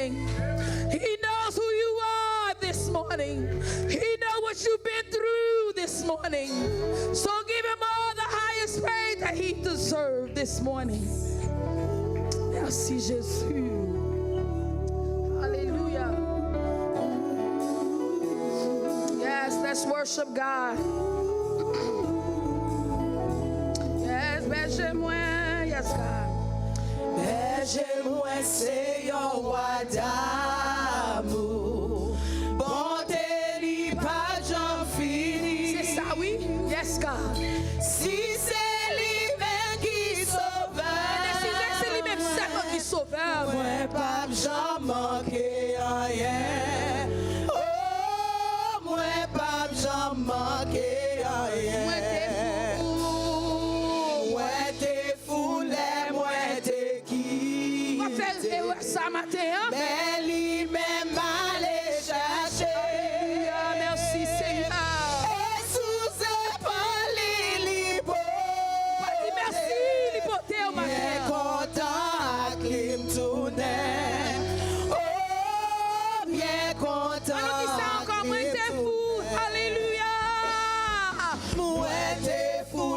morning. He knows who you are this morning. He knows what you've been through this morning. So give him all the highest praise that he deserves this morning. Merci Jésus. Hallelujah. Yes, let's worship God. Yes, Beje, Mwen. Yes, God. Beje, Mwen, c'est yon roi Damou. Bonté li pa jam fini. C'est ça, oui? Yes, God. Si c'est lui-même qui sauveur. C'est lui-même seulement qui sauveur. Mwen pa jam manqué rien. Oh, mwen pa jam manqué rien. Ça matin, mais lui-même allait chercher. Merci Seigneur. Et sous ses paliers, merci, l'hypothèse au matin. Bien content à clim tourner. Oh, bien content. Alors qui ça encore, moi t'es fou. Alléluia. Moi t'es fou,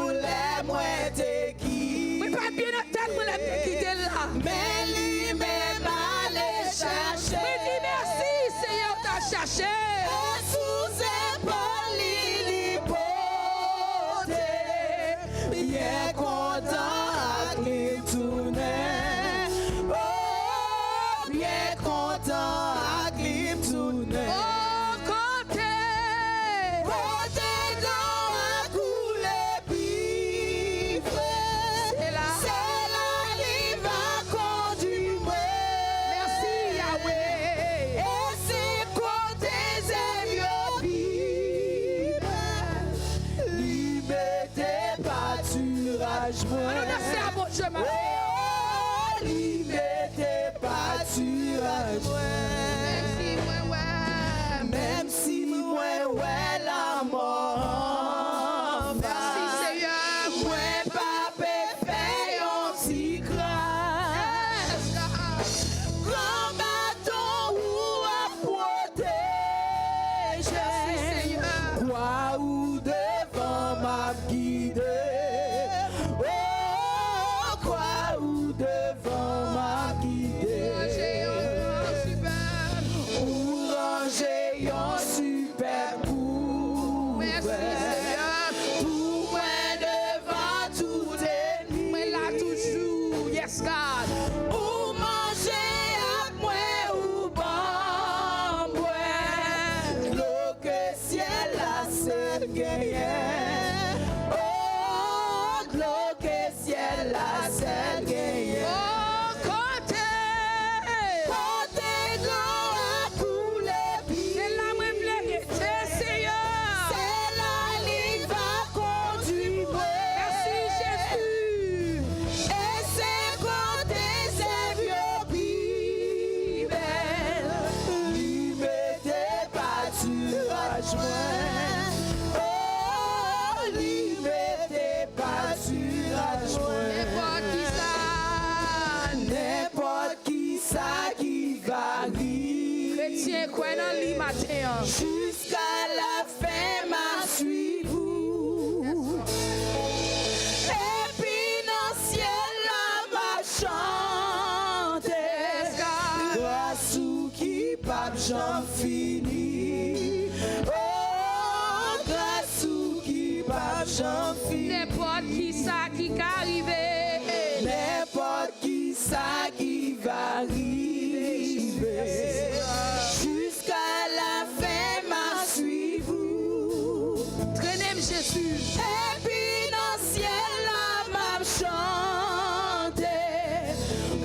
moi t'es qui. Mais pas bien dans tête, moi t'es quitté là. Mais lui-même allait chercher. Mais dis merci, Seigneur, t'a cherché. Et sous ses paliers, l'hypothèse. Bien content à clim tourner. Oh, bien content à clim tourner. Oh, côté. Côté dans à couler pif. C'est là. C'est là il va conduire moi. Merci Yahweh. Et c'est côté c'est mieux pif. Liberté, pâturage moi. Alors merci à mon Dieu, ma Liberté, pâturage moi. Même si moi ouais la mort. Merci Seigneur. Moi papa fait un petit crash. Grand bâton ou à protéger. Merci Seigneur. Quoi ou devant ma guide. Oh, quoi ou devant ma guide. Ou ranger un super coup. Merci Seigneur. Pour moi devant tout ennemi. Mais là toujours, yes God. Ou manger avec moi ou bon moi. L'eau que ciel la seul gagnant. Oh, l'eau que ciel la seul gagnant. Oh, côté. Côté grand à couler pire. C'est là où je voulais rester, Seigneur. C'est là il va conduire moi. Merci Jésus. Et c'est côté c'est vieux bibel. Liberté, pâturage moi. Oh, liberté, pâturage moi. N'importe qui ça. N'importe qui ça qui varie. Chrétien, quoi dans le matin. Jusqu'à la fin, m'a suivre. Et puis dans le ciel, là, m'a chanté. Grâce ou qui pape j'en finis. Oh, grâce ou qui pape j'en finis. N'importe qui ça qui arrive. N'importe qui ça qui va arriver. Jusqu'à la fin, m'a suivre. Traînez Jésus. Et puis dans le ciel, là, m'a chanté.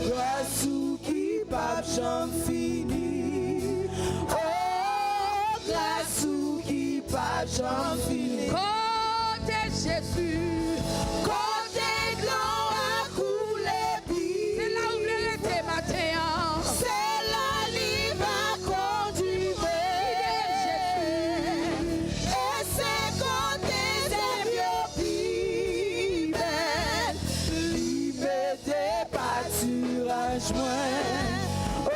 Grâce ou qui pape j'en finis. Oh, grâce ou qui pape j'en finis. Côté Jésus. Côté grand à couler pire. C'est là où je voulais rester matin. C'est là il va conduire. Et c'est côté c'est vieux pibel. Liberté, pâturage moi. Oh,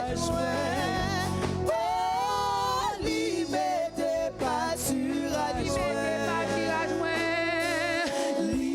Mwen